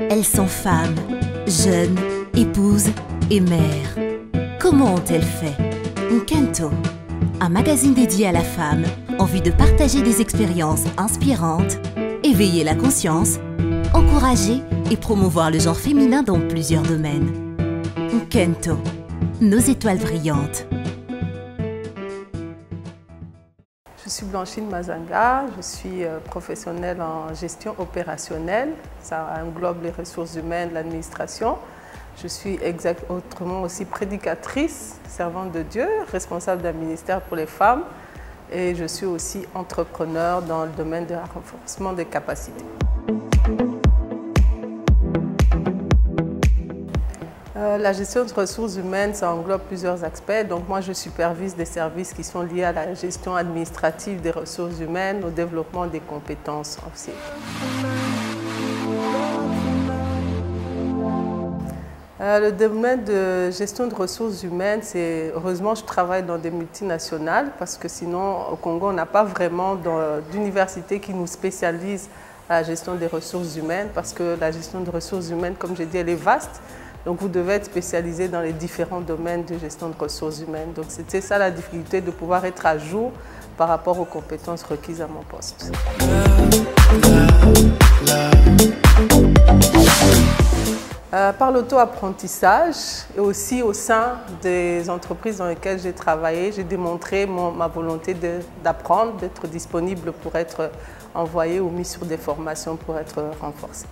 Elles sont femmes, jeunes, épouses et mères. Comment ont-elles fait? Nkento, un magazine dédié à la femme en vue de partager des expériences inspirantes, éveiller la conscience, encourager et promouvoir le genre féminin dans plusieurs domaines. Nkento, nos étoiles brillantes. Je suis Blanchine Mazanga, je suis professionnelle en gestion opérationnelle. Ça englobe les ressources humaines, l'administration. Je suis autrement aussi prédicatrice, servante de Dieu, responsable d'un ministère pour les femmes. Et je suis aussi entrepreneur dans le domaine du renforcement des capacités. La gestion de ressources humaines, ça englobe plusieurs aspects. Donc moi, je supervise des services qui sont liés à la gestion administrative des ressources humaines, au développement des compétences aussi. Le domaine de gestion de ressources humaines, heureusement, je travaille dans des multinationales parce que sinon, au Congo, on n'a pas vraiment d'université qui nous spécialise à la gestion des ressources humaines parce que la gestion de ressources humaines, comme j'ai dit, elle est vaste. Donc, vous devez être spécialisé dans les différents domaines de gestion de ressources humaines. Donc, c'était ça la difficulté de pouvoir être à jour par rapport aux compétences requises à mon poste. Par l'auto-apprentissage et aussi au sein des entreprises dans lesquelles j'ai travaillé, j'ai démontré ma volonté d'apprendre, d'être disponible pour être envoyé ou mis sur des formations pour être renforcé.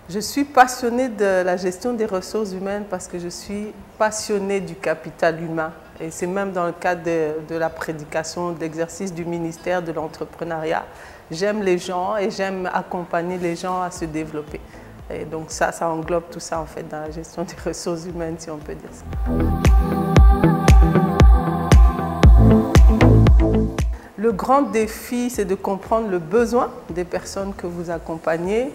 Je suis passionnée de la gestion des ressources humaines parce que je suis passionnée du capital humain. Et c'est même dans le cadre de la prédication, de l'exercice du ministère de l'entrepreneuriat. J'aime les gens et j'aime accompagner les gens à se développer. Et donc ça englobe tout ça en fait dans la gestion des ressources humaines, si on peut dire ça. Le grand défi, c'est de comprendre le besoin des personnes que vous accompagnez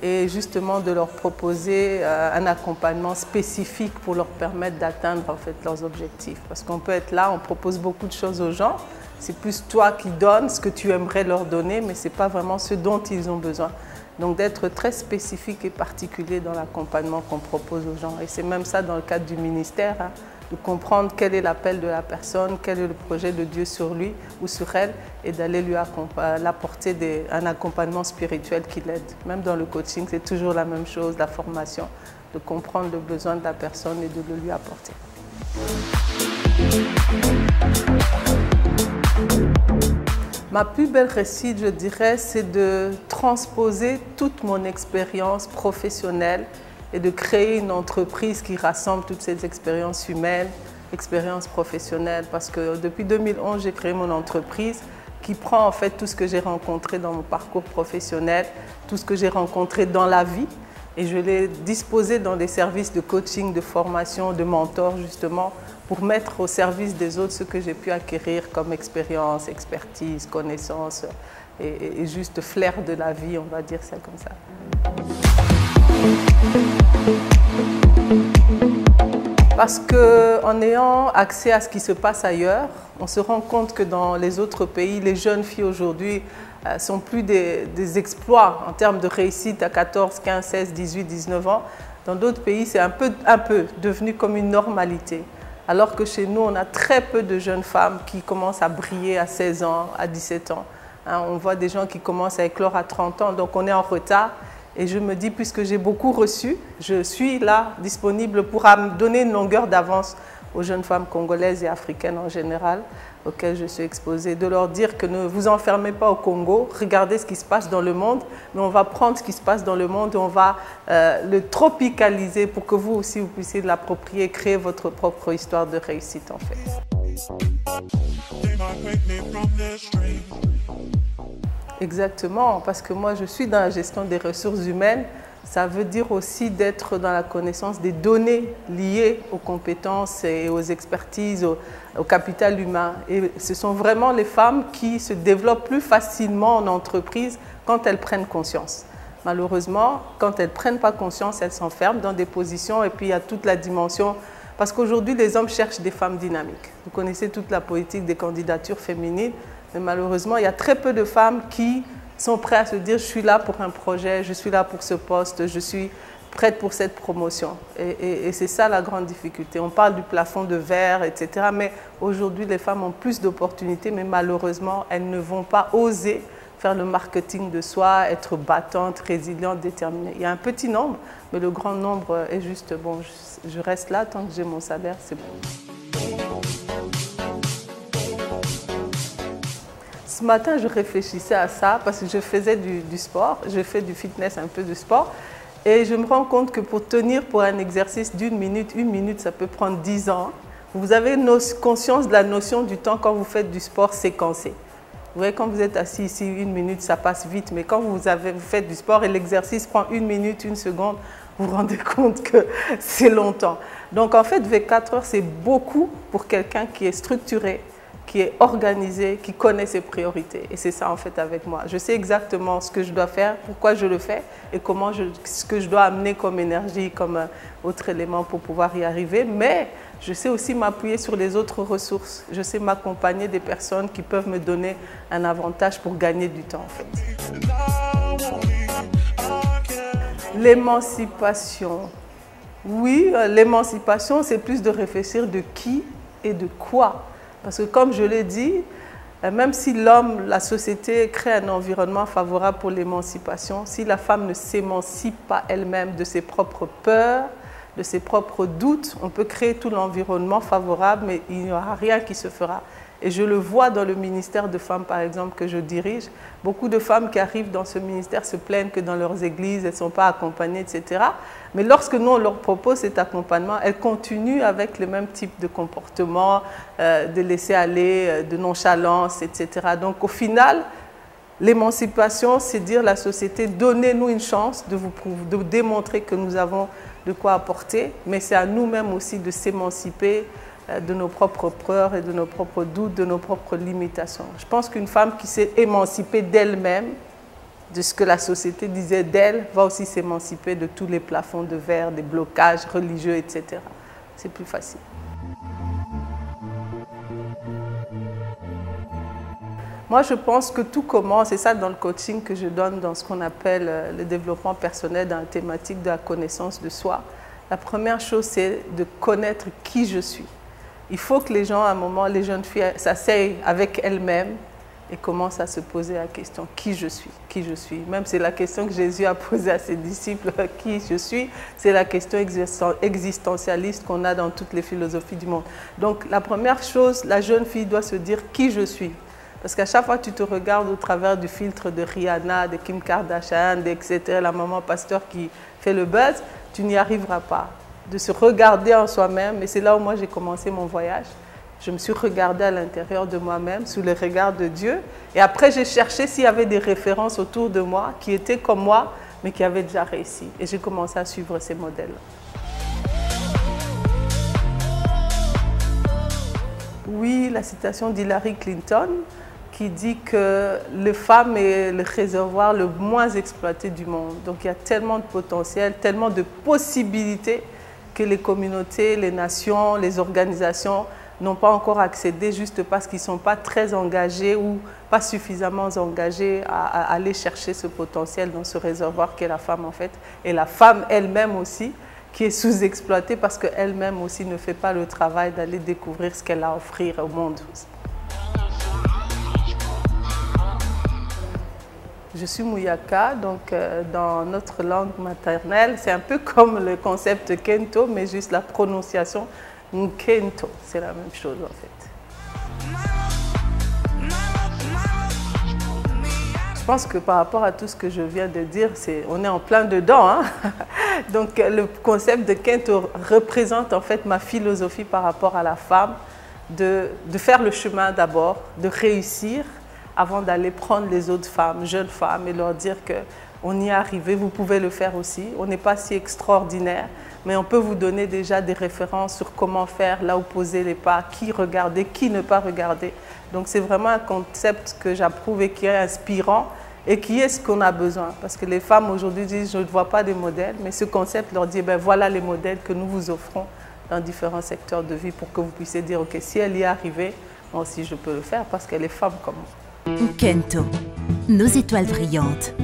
et justement de leur proposer un accompagnement spécifique pour leur permettre d'atteindre en fait leurs objectifs. Parce qu'on peut être là, on propose beaucoup de choses aux gens, c'est plus toi qui donnes ce que tu aimerais leur donner, mais ce n'est pas vraiment ce dont ils ont besoin. Donc d'être très spécifique et particulier dans l'accompagnement qu'on propose aux gens. Et c'est même ça dans le cadre du ministère, hein, de comprendre quel est l'appel de la personne, quel est le projet de Dieu sur lui ou sur elle, et d'aller lui apporter un accompagnement spirituel qui l'aide. Même dans le coaching, c'est toujours la même chose, la formation, de comprendre le besoin de la personne et de le lui apporter. Ma plus belle réussite, je dirais, c'est de transposer toute mon expérience professionnelle et de créer une entreprise qui rassemble toutes ces expériences humaines, expériences professionnelles. Parce que depuis 2011, j'ai créé mon entreprise qui prend en fait tout ce que j'ai rencontré dans mon parcours professionnel, tout ce que j'ai rencontré dans la vie, et je l'ai disposé dans des services de coaching, de formation, de mentor justement, pour mettre au service des autres ce que j'ai pu acquérir comme expérience, expertise, connaissance et juste flair de la vie, on va dire ça comme ça. Parce qu'en ayant accès à ce qui se passe ailleurs, on se rend compte que dans les autres pays, les jeunes filles aujourd'hui sont plus des exploits en termes de réussite à 14, 15, 16, 18, 19 ans. Dans d'autres pays, c'est un peu devenu comme une normalité. Alors que chez nous, on a très peu de jeunes femmes qui commencent à briller à 16 ans, à 17 ans. Hein, on voit des gens qui commencent à éclore à 30 ans, donc on est en retard. Et je me dis, puisque j'ai beaucoup reçu, je suis là, disponible pour donner une longueur d'avance aux jeunes femmes congolaises et africaines en général, auxquelles je suis exposée, de leur dire que ne vous enfermez pas au Congo, regardez ce qui se passe dans le monde, mais on va prendre ce qui se passe dans le monde et on va le tropicaliser pour que vous aussi, vous puissiez l'approprier, créer votre propre histoire de réussite en fait. Exactement, parce que moi je suis dans la gestion des ressources humaines. Ça veut dire aussi d'être dans la connaissance des données liées aux compétences et aux expertises, au capital humain. Et ce sont vraiment les femmes qui se développent plus facilement en entreprise quand elles prennent conscience. Malheureusement, quand elles ne prennent pas conscience, elles s'enferment dans des positions et puis il y a toute la dimension Parce qu'aujourd'hui, les hommes cherchent des femmes dynamiques. Vous connaissez toute la politique des candidatures féminines, mais malheureusement, il y a très peu de femmes qui sont prêtes à se dire « je suis là pour un projet, je suis là pour ce poste, je suis prête pour cette promotion ». Et c'est ça la grande difficulté. On parle du plafond de verre, etc. Mais aujourd'hui, les femmes ont plus d'opportunités, mais malheureusement, elles ne vont pas oser faire le marketing de soi, être battante, résiliente, déterminée. Il y a un petit nombre, mais le grand nombre est juste, bon, je reste là tant que j'ai mon salaire, c'est bon. Ce matin, je réfléchissais à ça parce que je faisais du sport, je fais du fitness, un peu de sport, et je me rends compte que pour tenir pour un exercice d'une minute, une minute, ça peut prendre 10 ans. Vous avez conscience de la notion du temps quand vous faites du sport séquencé. Vous voyez, quand vous êtes assis ici, une minute, ça passe vite. Mais quand vous faites du sport et l'exercice prend une minute, une seconde, vous vous rendez compte que c'est longtemps. Donc en fait, 24 heures, c'est beaucoup pour quelqu'un qui est structuré, qui est organisé, qui connaît ses priorités. Et c'est ça en fait avec moi. Je sais exactement ce que je dois faire, pourquoi je le fais et ce que je dois amener comme énergie, comme autre élément pour pouvoir y arriver. Mais je sais aussi m'appuyer sur les autres ressources. Je sais m'accompagner des personnes qui peuvent me donner un avantage pour gagner du temps, en fait. L'émancipation. Oui, l'émancipation, c'est plus de réfléchir de qui et de quoi. Parce que comme je l'ai dit, même si l'homme, la société crée un environnement favorable pour l'émancipation, si la femme ne s'émancipe pas elle-même de ses propres peurs, de ses propres doutes, on peut créer tout l'environnement favorable, mais il n'y aura rien qui se fera. Et je le vois dans le ministère de femmes, par exemple, que je dirige. Beaucoup de femmes qui arrivent dans ce ministère se plaignent que dans leurs églises, elles ne sont pas accompagnées, etc. Mais lorsque nous, on leur propose cet accompagnement, elles continuent avec le même type de comportement, de laisser aller, de nonchalance, etc. Donc au final, l'émancipation, c'est dire à la société, donnez-nous une chance de démontrer que nous avons de quoi apporter, mais c'est à nous-mêmes aussi de s'émanciper de nos propres peurs et de nos propres doutes, de nos propres limitations. Je pense qu'une femme qui s'est émancipée d'elle-même, de ce que la société disait d'elle, va aussi s'émanciper de tous les plafonds de verre, des blocages religieux, etc. C'est plus facile. Moi, je pense que tout commence, et ça dans le coaching que je donne dans ce qu'on appelle le développement personnel dans la thématique de la connaissance de soi. La première chose, c'est de connaître qui je suis. Il faut que les gens, à un moment, les jeunes filles s'asseyent avec elles-mêmes et commencent à se poser la question « qui je suis ?» Qui je suis. Même c'est la question que Jésus a posée à ses disciples « qui je suis ?» C'est la question existentialiste qu'on a dans toutes les philosophies du monde. Donc la première chose, la jeune fille doit se dire « qui je suis ?» Parce qu'à chaque fois que tu te regardes au travers du filtre de Rihanna, de Kim Kardashian, etc., la maman pasteur qui fait le buzz, tu n'y arriveras pas. De se regarder en soi-même, et c'est là où moi j'ai commencé mon voyage. Je me suis regardée à l'intérieur de moi-même, sous le regard de Dieu. Et après, j'ai cherché s'il y avait des références autour de moi qui étaient comme moi, mais qui avaient déjà réussi. Et j'ai commencé à suivre ces modèles. Oui, la citation d'Hillary Clinton, qui dit que les femmes est le réservoir le moins exploité du monde. Donc il y a tellement de potentiel, tellement de possibilités que les communautés, les nations, les organisations n'ont pas encore accédé juste parce qu'ils ne sont pas très engagés ou pas suffisamment engagés à aller chercher ce potentiel dans ce réservoir qu'est la femme en fait. Et la femme elle-même aussi, qui est sous-exploitée parce qu'elle-même aussi ne fait pas le travail d'aller découvrir ce qu'elle a à offrir au monde. Je suis Muyaka, donc dans notre langue maternelle, c'est un peu comme le concept Kento, mais juste la prononciation Nkento, c'est la même chose en fait. Je pense que par rapport à tout ce que je viens de dire, on est en plein dedans. Hein? Donc le concept de Kento représente en fait ma philosophie par rapport à la femme, de faire le chemin d'abord, de réussir, avant d'aller prendre les autres femmes, jeunes femmes, et leur dire qu'on y est arrivé, vous pouvez le faire aussi. On n'est pas si extraordinaire, mais on peut vous donner déjà des références sur comment faire, là où poser les pas, qui regarder, qui ne pas regarder. Donc c'est vraiment un concept que j'approuve et qui est inspirant et qui est ce qu'on a besoin. Parce que les femmes aujourd'hui disent, je ne vois pas des modèles, mais ce concept leur dit, ben voilà les modèles que nous vous offrons dans différents secteurs de vie pour que vous puissiez dire, ok, si elle y est arrivée, moi aussi je peux le faire parce qu'elle est femme comme moi. Kento, nos étoiles brillantes.